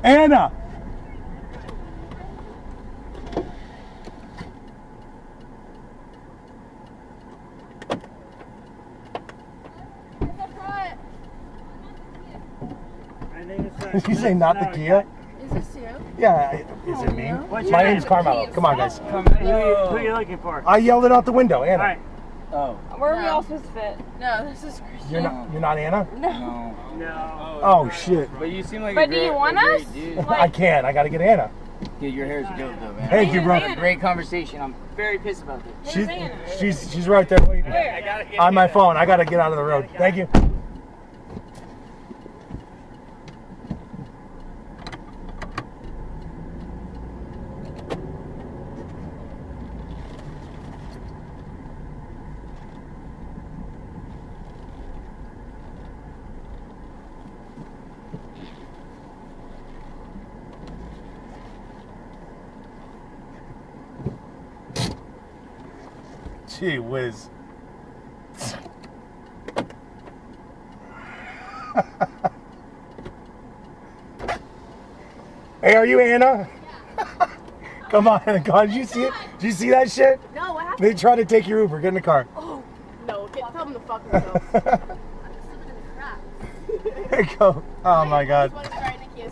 Anna! Did you say not the Kia? Is this you? Yeah, is it me? My name's Carmelo. Come on, guys. Who are you looking for? I yelled it out the window, Anna. All right. Oh. Where are we all supposed to fit? No, this is Christian. You're not Anna? No. No. Oh shit. But you seem like But do you want us? dude. I can't. I gotta get Anna. Dude, your hair's dope though, man. Thank you, bro. Great conversation. I'm very pissed about this. She's right there waiting. I gotta get On my phone. I gotta get out of the road. Thank you. Gee whiz. Hey, are you Anna? Yeah. Come on, God, did you see it? Did you see that shit? No, what happened? They tried to take your Uber. Get in the car. Oh, no, tell them to fuck themselves. There you go. Oh my God.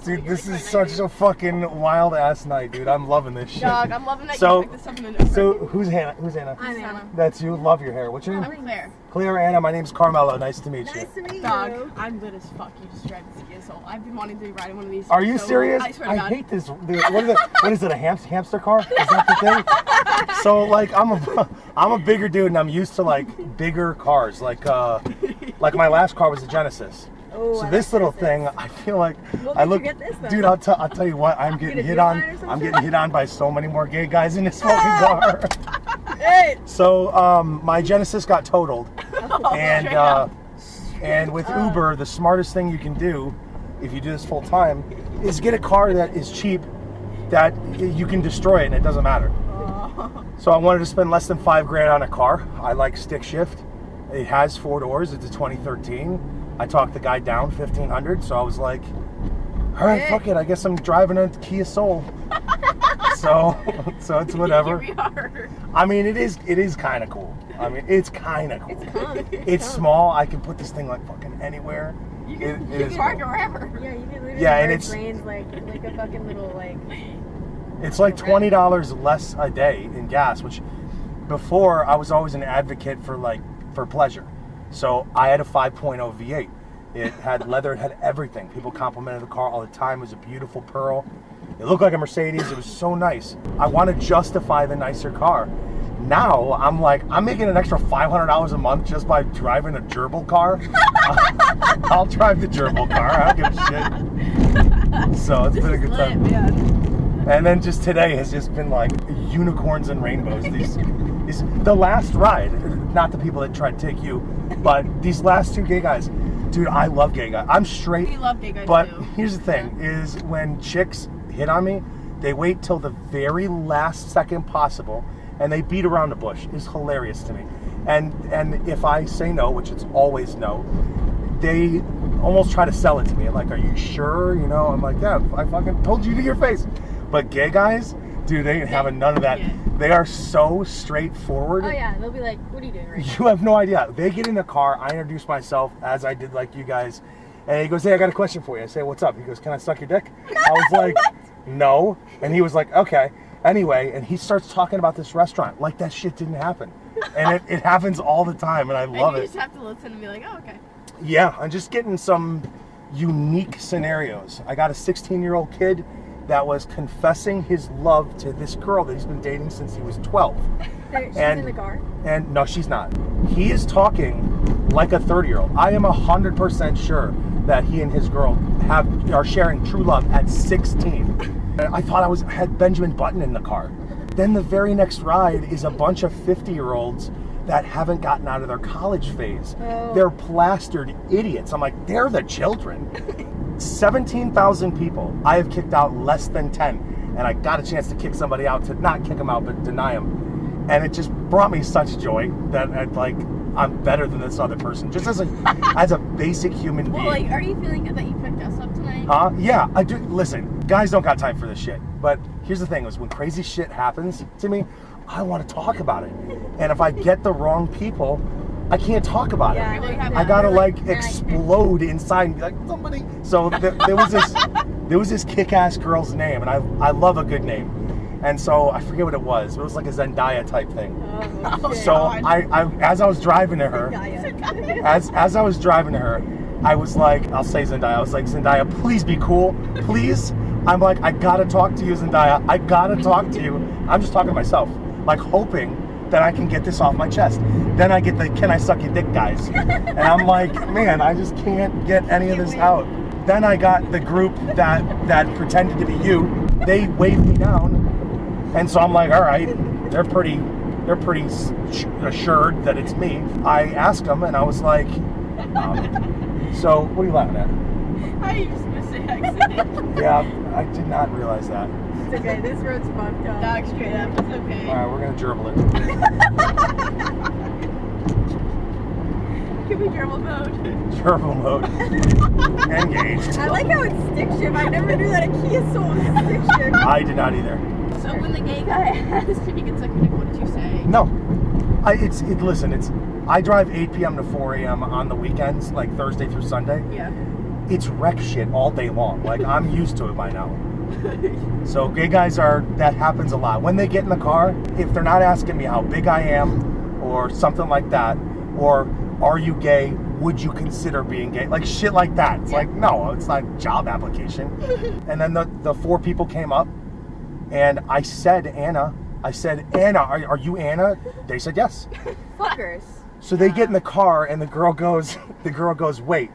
Dude, this is such a fucking wild ass night, dude. I'm loving this shit. Dog, I'm loving that you picked this up in the news. So who's Hannah? Who's Anna? I'm Anna. That's you. Love your hair. What's your name? I'm Claire. Claire, Anna. My name's Carmelo. Nice to meet you. Nice to meet you. Dog, I'm lit as fuck. You just drive this Kia, so I've been wanting to ride one of these. Are you serious? I swear to God. hate this. What is it? A hamster car? Is that the thing? So like, I'm a bigger dude, and I'm used to like bigger cars. Like my last car was a Genesis. Oh, so this little thing, I feel like I look. Get this, then? Dude, I'll tell you what, I'm getting hit on. I'm getting hit on by so many more gay guys in this fucking car. Hey. So my Genesis got totaled, and with Uber, the smartest thing you can do, if you do this full time, is get a car that is cheap, that you can destroy it and it doesn't matter. So I wanted to spend less than $5,000 on a car. I like stick shift. It has 4 doors. It's a 2013. I talked the guy down $1,500, so I was like, all right, fuck it. I guess I'm driving a Kia Soul. so it's whatever. I mean, it is kind of cool. I mean, it's kind of cool. It's small. I can put this thing like fucking anywhere. You can park it wherever. Yeah, you can leave it Yeah, in and bird lanes like a fucking little like. It's like $20 less a day in gas, which before I was always an advocate for pleasure. So I had a 5.0 V8. It had leather, it had everything. People complimented the car all the time. It was a beautiful pearl. It looked like a Mercedes. It was so nice. I want to justify the nicer car. Now I'm like, I'm making an extra $500 a month just by driving a gerbil car. I'll drive the gerbil car. I don't give a shit. So it's been a good time. Man. And then just today has just been like unicorns and rainbows. The last ride, not the people that tried to take you, but these last 2 gay guys. Dude, I love gay guys. I'm straight. We love gay guys but too. Here's the thing, is when chicks hit on me, they wait till the very last second possible and they beat around the bush. It's hilarious to me. And if I say no, which it's always no, they almost try to sell it to me. Like, are you sure? You know, I'm like, yeah, I fucking told you to your face. But gay guys, dude, they ain't having none of that. Yeah. They are so straightforward. Oh yeah, they'll be like, "What are you doing right now?" You have no idea. They get in the car, I introduce myself as I did like you guys, and he goes, hey, I got a question for you. I say, what's up? He goes, can I suck your dick? I was like, no. And he was like, okay. Anyway, and he starts talking about this restaurant like that shit didn't happen. And it happens all the time, and I love You it. just have to listen and be like, oh, okay. Yeah, I'm just getting some unique scenarios. I got a 16-year-old kid that was confessing his love to this girl that he's been dating since he was 12. She's in the car. And no, she's not. He is talking like a 30-year-old. I am 100% sure that he and his girl are sharing true love at 16. I thought I had Benjamin Button in the car. Then the very next ride is a bunch of 50-year-olds that haven't gotten out of their college phase. Oh. They're plastered idiots. I'm like, they're the children. 17,000 people. I have kicked out less than 10. And I got a chance to kick somebody out, to not kick them out, but deny them. And it just brought me such joy that I'm better than this other person. Just as a basic human being. Well, like, are you feeling good that you picked us up tonight? Yeah, I do. Listen, Guys don't got time for this shit. But here's the thing: is when crazy shit happens to me, I want to talk about it. And if I get the wrong people, I can't talk about it. I gotta like explode inside and be like, somebody. So there was this kick-ass girl's name, and I love a good name. And so I forget what it was. It was like a Zendaya type thing. Oh, So I as I was driving to her, as I was driving to her, I was like, I'll say Zendaya. I was like, Zendaya, please be cool, please. I'm like, I gotta talk to you, Zendaya. I gotta talk to you. I'm just talking to myself, like hoping that I can get this off my chest. Then I get the "Can I suck your dick" guys, and I'm like, man, I just can't get any of this out. Then I got the group that pretended to be you. They waved me down. And so I'm like, all right, they're pretty assured that it's me. I asked them, and I was like, so what are you laughing at? I just missed it accident. Yeah, I did not realize that. It's okay, this road's fucked up. Dog straight up, it's okay. All right, we're gonna gerbil it. Can we gerbil mode? Gerbil mode. Engaged. I like how it's stick shift. I never knew that a Kia Soul was stick shift. I did not either. So when the gay guy asked if he could suck your dick, what did you say? No. Listen, I drive 8 p.m. to 4 a.m. on the weekends, like Thursday through Sunday. Yeah. It's wreck shit all day long. Like, I'm used to it by now. So gay guys that happens a lot. When they get in the car, if they're not asking me how big I am or something like that, or are you gay, would you consider being gay? Like shit like that. It's like, no, it's not a job application. And then the 4 people came up, and I said, Anna, are you Anna? They said yes. Fuckers. So they get in the car, and the girl goes, wait,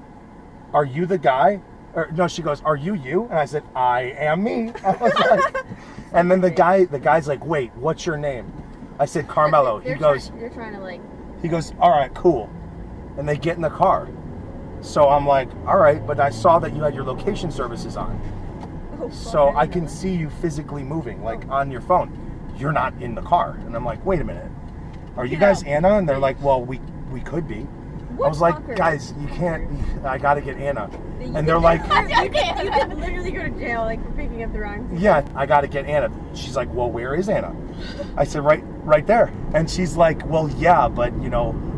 are you the guy? Or no, she goes, are you? And I said, I am me. I was like, and then the guy's like, wait, what's your name? I said, Carmelo. He goes, You're trying to like. he goes, all right, cool. And they get in the car. So I'm like, all right, but I saw that you had your location services on. Oh, So I can see you physically moving, like on your phone. You're not in the car. And I'm like, wait a minute. Are you guys Anna? And they're like, well, we could be. I was like, guys, you can't. I got to get Anna. And they're like, You could literally go to jail like for picking up the wrong. yeah, I got to get Anna. She's like, well, where is Anna? I said, right there. And she's like, well, yeah, but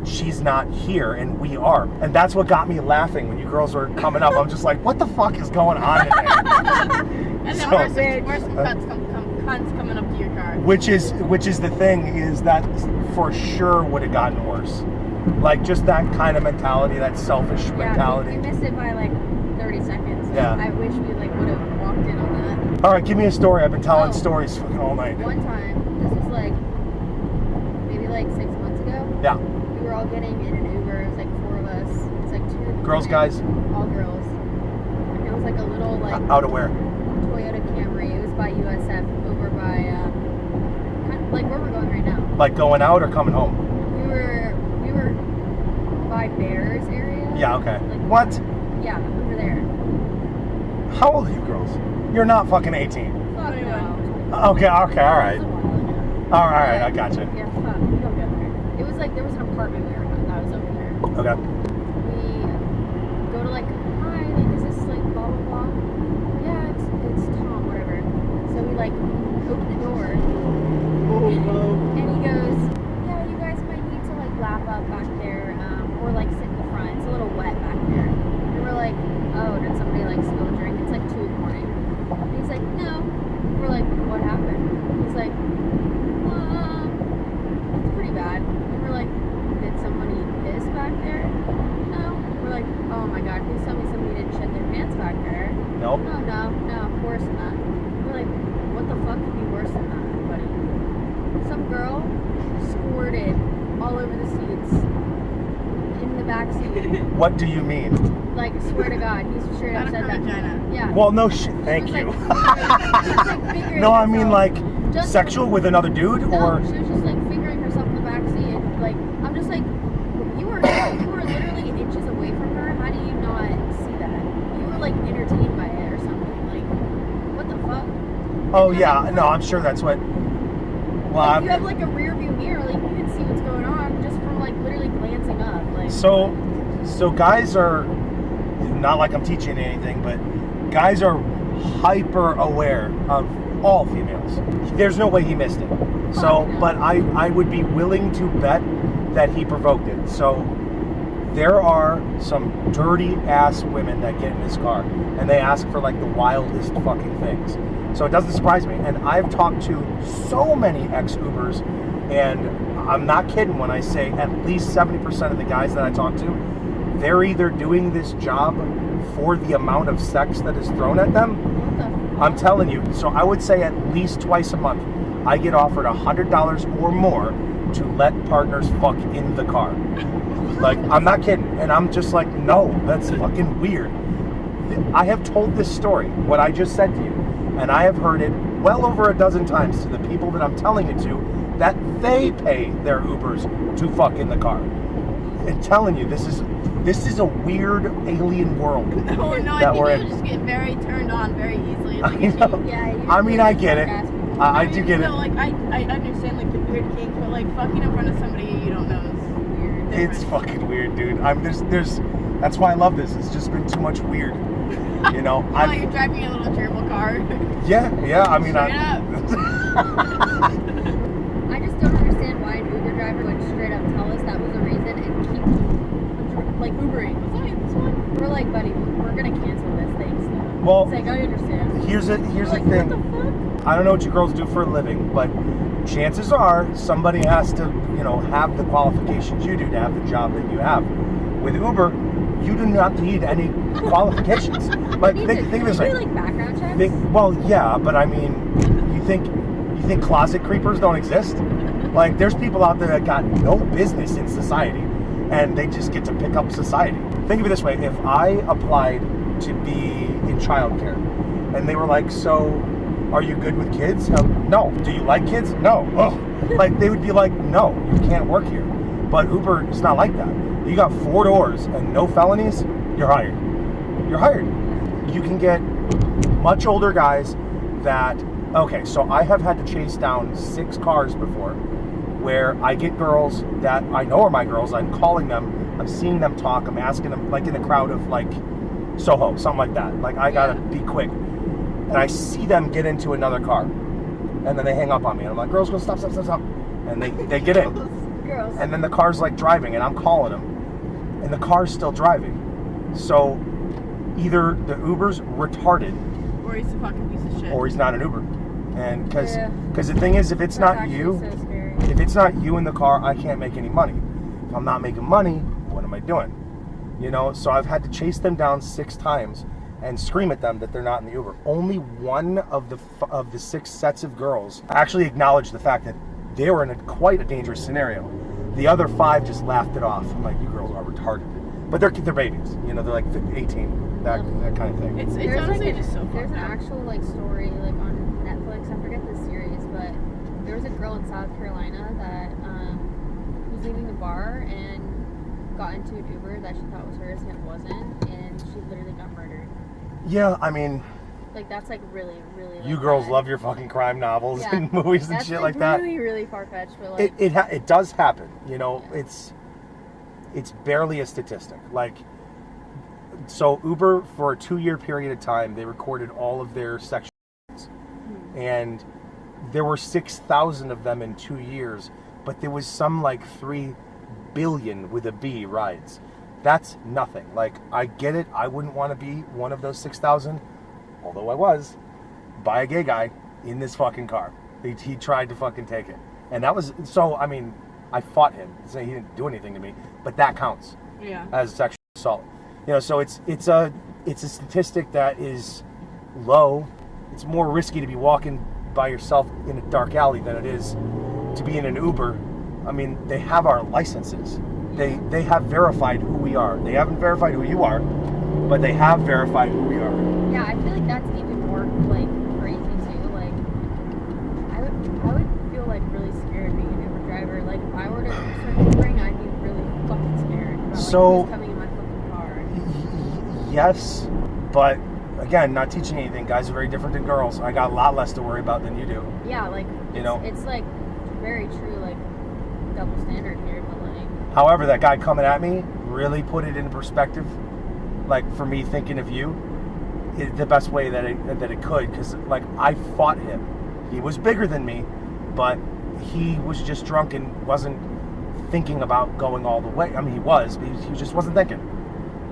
she's not here and we are. And that's what got me laughing when you girls were coming up. I'm just like, what the fuck is going on in there? And then So- where's some cunts coming up to your car? Which is the thing, is that for sure would have gotten worse. Like just that kind of mentality, that selfish mentality. We missed it by like 30 seconds. Yeah. I wish we like would have walked in on that. All right, give me a story. I've been telling Oh. stories fucking all night. One time, this was like maybe like 6 months ago. Yeah. We were all getting in an Uber. It was like 4 of us. It was like 2 Girls, men, guys? all girls. And it was like a little like Out of where? Toyota Camry. It was by USF over by kind of like where we're going right now. Like going out or coming home? We were by Bears area. Yeah, okay. Like, What? Yeah, over there. How old are you girls? You're not fucking 18. Fuck no. Okay, all right. It was a while ago. All right, I gotcha. Yeah, fuck. We don't go there. It was like there was an apartment we were at that was over there. Okay. We go to like, hi, like, is this like blah blah blah? Yeah, it's Tom, whatever. So we like open the door, and he goes, yeah, you guys might need to like lap up back there, or like sit in the front. It's a little wet back there. And we're like, oh, did somebody like spill a drink? It's like 2 in the morning. And he's like, no. We're like, what happened? He's like, it's pretty bad. And we're like, did somebody piss back there? No. We're like, oh my god, please tell me somebody didn't shit their pants back there. Nope. No, worse than that. We're like, what the fuck could be worse than that, buddy? Some girl squirted all over the seats in the back seat. What do you mean? Like, swear to God, he's straight up Out of said her that. vagina. Yeah. Well, no shit. Thank She you. was, like, figuring No, I mean herself- like Just- sexual with another dude, No, or she was just like fingering herself in the back seat. Like, I'm just like, you were literally inches away from her. How do you not see that? You were like entertained by it or something. Like, what the fuck? oh yeah, no, I'm sure that's what. Well, Like, you have like a rear view mirror. Like, you can see what's going on just from like literally glancing up. Like, so guys are not like I'm teaching anything, but guys are hyper aware of all females. There's no way he missed it. So, but I would be willing to bet that he provoked it. So there are some dirty ass women that get in this car and they ask for like the wildest fucking things. So it doesn't surprise me. And I've talked to so many ex-Ubers, and I'm not kidding when I say at least 70% of the guys that I talk to, they're either doing this job for the amount of sex that is thrown at them. I'm telling you. So I would say at least twice a month, I get offered $100 or more to let partners fuck in the car. Like, I'm not kidding. And I'm just like, no, that's fucking weird. I have told this story, what I just said to you, and I have heard it well over a dozen times to the people that I'm telling it to, that they pay their Ubers to fuck in the car. I'm telling you, this is a weird alien world. Oh no, I that think we're you in. just get very turned on very easily. Like, I know. I mean, I get it. I do get it. No, like I understand like the weird kink, but like fucking in front of somebody you don't know is weird. It's fucking weird, dude. There's that's why I love this. It's just been too much weird. You know, While you're driving a little gerbil car. Yeah. I mean, Straight up. I just don't understand why an Uber driver would straight up tell us that was the reason and keep like Ubering. Was that this one? We're like, buddy, we're gonna cancel this thing. So. Well, it's like, I understand. Here's the like, thing. What the fuck? I don't know what you girls do for a living, but chances are somebody has to, have the qualifications you do to have the job that you have. With Uber, you do not need any qualifications. Like, think of this way. Like background checks? Well, yeah, but I mean, you think closet creepers don't exist? Like, there's people out there that got no business in society, and they just get to pick up society. Think of it this way: if I applied to be in childcare, and they were like, "So, are you good with kids?" No. Do you like kids? No. Ugh. Like, they would be like, "No, you can't work here." But Uber is not like that. You got 4 doors and no felonies, you're hired. You're hired. You can get much older guys that, okay, so I have had to chase down 6 cars before where I get girls that I know are my girls, I'm calling them, I'm seeing them talk, I'm asking them, like in a crowd of like Soho, something like that. Like, I gotta be quick. And I see them get into another car. And then they hang up on me. And I'm like, girls, go stop. And they get in. Girls. And then the car's like driving, and I'm calling them. And the car's still driving. So either the Uber's retarded, Or he's a fucking piece of shit. or he's not an Uber. And because the thing is, if it's That's not actually you, so scary. if it's not you in the car, I can't make any money. If I'm not making money, what am I doing? So I've had to chase them down 6 times and scream at them that they're not in the Uber. Only one of the 6 sets of girls actually acknowledged the fact that they were in quite a dangerous scenario. The other 5 just laughed it off. I'm like, you girls are retarded. But they're babies. They're like 18, that kind of thing. It's There's honestly like just so there's fucked an up. actual like story like on Netflix. I forget the series, but there was a girl in South Carolina that was leaving the bar and got into an Uber that she thought was hers and it wasn't, and she literally got murdered. Yeah, I mean, Like, that's like really, really. you like, girls bad. love your fucking crime novels Yeah. and movies and That's shit like that. really, really far fetched, but like. It does happen. It's barely a statistic. Like, so Uber, for a 2-year period of time, they recorded all of their sexual and there were 6,000 of them in 2 years, but there was some like 3 billion with a B rides. That's nothing. Like, I get it. I wouldn't want to be one of those 6,000, although I was, by a gay guy in this fucking car. He tried to fucking take it. And that was, so, I mean, I fought him, saying he didn't do anything to me, but that counts Yeah. as sexual assault. So it's a statistic that is low. It's more risky to be walking by yourself in a dark alley than it is to be in an Uber. I mean, they have our licenses. They have verified who we are. They haven't verified who you are, but they have verified who we are. Yeah, I feel like that's even more like crazy too. Like, I would feel like really scared being an Uber driver. Like, if I were to start Ubering, I'd be really fucking scared about like, So- who's coming in my fucking car. Yes, but again, not teaching anything. Guys are very different than girls. I got a lot less to worry about than you do. Yeah, like it's like very true, like double standard here, but like. However, that guy coming at me really put it into perspective. Like, for me thinking of you, the best way that it could, because like I fought him. He was bigger than me, but he was just drunk and wasn't thinking about going all the way. I mean, he was, but he just wasn't thinking.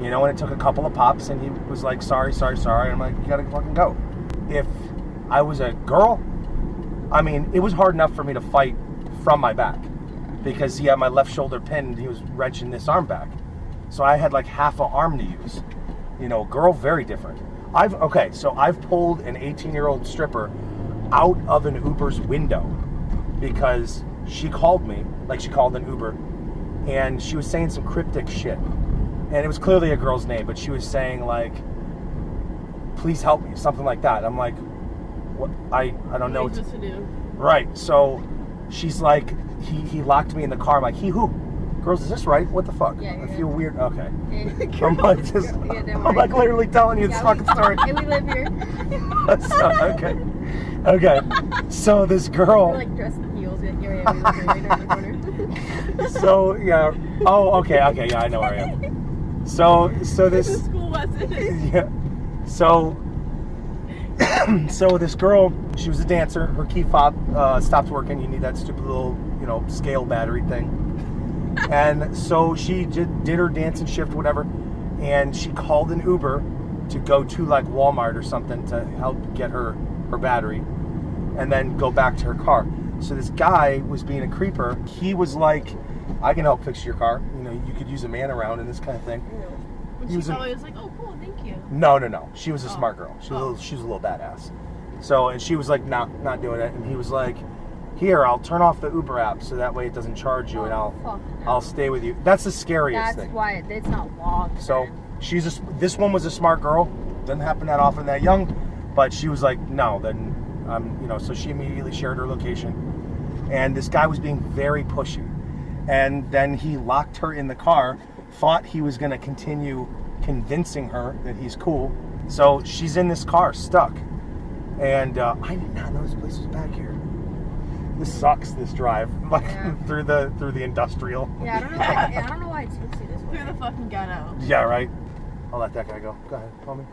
You know, and it took a couple of pops, and he was like, sorry. And I'm like, you gotta fucking go. If I was a girl, I mean, it was hard enough for me to fight from my back because he had my left shoulder pinned. He was wrenching this arm back. So I had like half an arm to use. You know, girl, very different. I've pulled an 18-year-old stripper out of an Uber's window because she called me, like she called an Uber, and she was saying some cryptic shit. And it was clearly a girl's name, but she was saying like, please help me, something like that. I'm like, what? I don't know what to do. Right. So she's like, he locked me in the car. I'm like, he who? Girls, is this right? What the fuck? Yeah, I feel weird. Okay. Yeah. I'm like just, I'm like literally telling you this fucking story. And we live here. Okay. So this girl. We're like dressed in heels. Yeah, we live here right in the corner. So yeah. Oh, okay. Yeah, I know where I am. So this. The school wasn't. Yeah. So this girl, she was a dancer. Her key fob stopped working. You need that stupid little, scale battery thing. And so she did her dancing shift, whatever. And she called an Uber to go to like Walmart or something to help get her battery, and then go back to her car. So this guy was being a creeper. He was like, I can help fix your car. You could use a man around and this kind of thing. And she probably was like, oh, cool, thank you. No. She was a smart girl. She was a little badass. So, and she was like, not doing it. And he was like, here, I'll turn off the Uber app so that way it doesn't charge you, and I'll stay with you. That's the scariest thing. That's why it's not logged. So this one was a smart girl. Doesn't happen that often that young, but she was like, no, then so she immediately shared her location. And this guy was being very pushy. And then he locked her in the car, thought he was going to continue convincing her that he's cool. So she's in this car stuck. And I did not know this place was back here. This sucks, this drive, through the industrial. Yeah, I don't know why it takes you this way. Through the fucking ghetto. Yeah, right. I'll let that guy go. Go ahead, call me.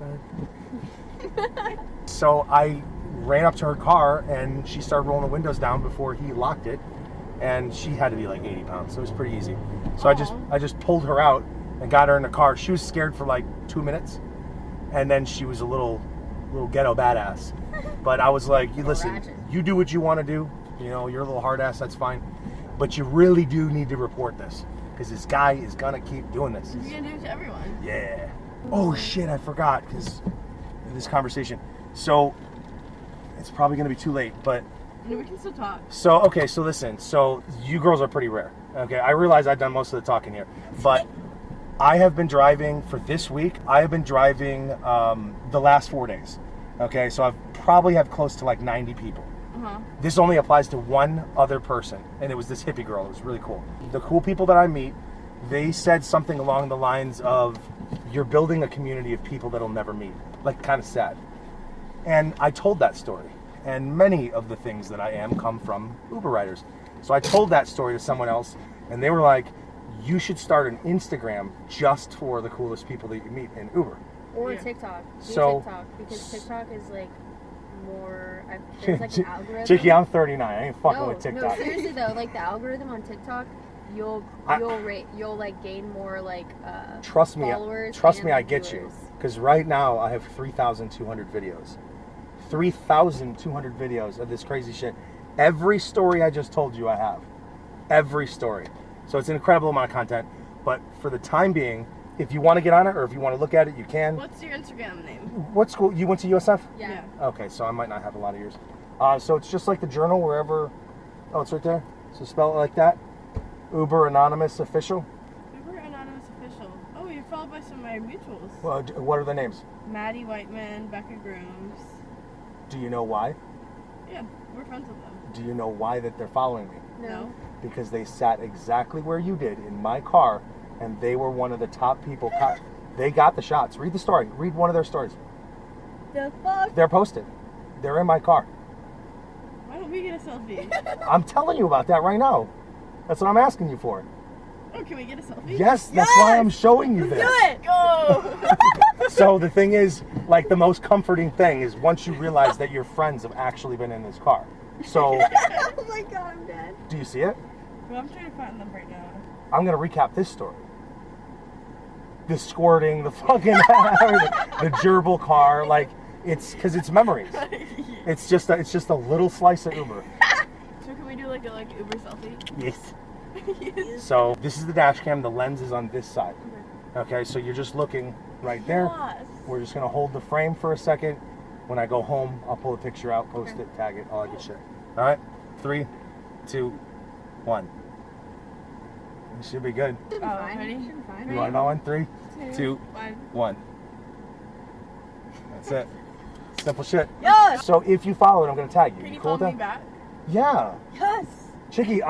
Go ahead. So I ran up to her car, and she started rolling the windows down before he locked it. And she had to be like 80 pounds, so it was pretty easy. So I just pulled her out and got her in the car. She was scared for like 2 minutes, and then she was a little ghetto badass. But I was like, you listen, you do what you want to do. You're a little hard ass, that's fine. But you really do need to report this, because this guy is gonna keep doing this. You're gonna do it to everyone. Yeah. Oh shit, I forgot, because of this conversation. So it's probably gonna be too late, but No, we can still talk. so listen. So you girls are pretty rare. Okay, I realize I've done most of the talking here, but I have been driving for this week. I have been driving the last 4 days. Okay, so I've probably have close to like 90 people. This only applies to one other person, and it was this hippie girl. It was really cool. The cool people that I meet, they said something along the lines of, you're building a community of people that'll never meet. Like, kind of sad. And I told that story. And many of the things that I am come from Uber riders. So I told that story to someone else, and they were like, you should start an Instagram just for the coolest people that you meet in Uber. Or TikTok. TikTok, because TikTok is like more. There's like an algorithm. Chicky, I'm 39. I ain't fucking with TikTok. No, seriously though, like the algorithm on TikTok, you'll like gain more like trust me, followers. Trust me, and, I get viewers. you. Because right now I have 3,200 videos. 3,200 videos of this crazy shit. Every story I just told you I have. Every story. So it's an incredible amount of content. But for the time being, if you want to get on it or if you want to look at it, you can. What's your Instagram name? What school? You went to USF? Yeah. Okay, so I might not have a lot of yours. So it's just like the journal wherever. Oh, it's right there. So spell it like that. Uber Anonymous Official. Uber Anonymous Official. Oh, you're followed by some of my mutuals. Well, what are the names? Maddie Whiteman, Becca Grooms. Do you know why? Yeah, we're friends with them. Do you know why that they're following me? No. Because they sat exactly where you did in my car, and they were one of the top people. They got the shots. Read the story. Read one of their stories. The fuck? They're posted. They're in my car. Why don't we get a selfie? I'm telling you about that right now. That's what I'm asking you for. Oh, can we get a selfie? Yes, that's why I'm showing you this. Do it. Go. So the thing is, like, the most comforting thing is once you realize that your friends have actually been in this car. So, Oh my god, I'm dead. do you see it? Well, I'm trying to find them right now. I'm gonna recap this story. The squirting, the fucking, the gerbil car, like, it's because it's memories. It's just a little slice of Uber. So can we do like a Uber selfie? Yes. Yes. So this is the dash cam. The lens is on this side. Okay, so you're just looking right there. Yes. We're just gonna hold the frame for a second. When I go home, I'll pull a picture out, post it, tag it, all that good shit. All right, 3, 2, 1. It should be good. Oh, ready? You want to know one? 3, 2, 1. That's it. Simple shit. Yes. So if you follow it, I'm gonna tag you. Can you cool follow with me that? back? Yeah. Yes. Chicky,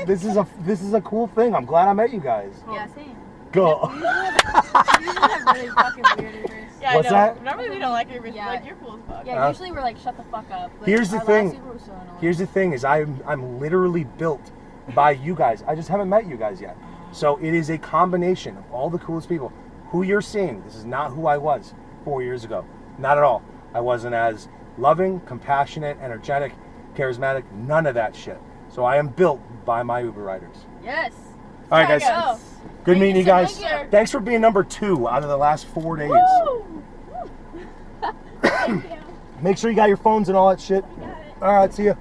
this is a cool thing. I'm glad I met you guys. Yeah, same. Go. You usually have really fucking weird Ubers. Yeah, What's I know. that? Normally we don't like Ubers. Yeah. Like, you're cool as fuck. Yeah, usually we're like, shut the fuck up. But Here's the our thing. last Uber was so annoying. Here's the thing is I'm literally built by you guys. I just haven't met you guys yet. So it is a combination of all the coolest people. Who you're seeing, this is not who I was 4 years ago. Not at all. I wasn't as loving, compassionate, energetic, charismatic, none of that shit. So I am built by my Uber riders. Yes. All right, guys. Yes. Good meeting you so guys. much. Thanks for being number 2 out of the last 4 days. Woo! Thank you. Make sure you got your phones and all that shit. Got it. All right, see ya.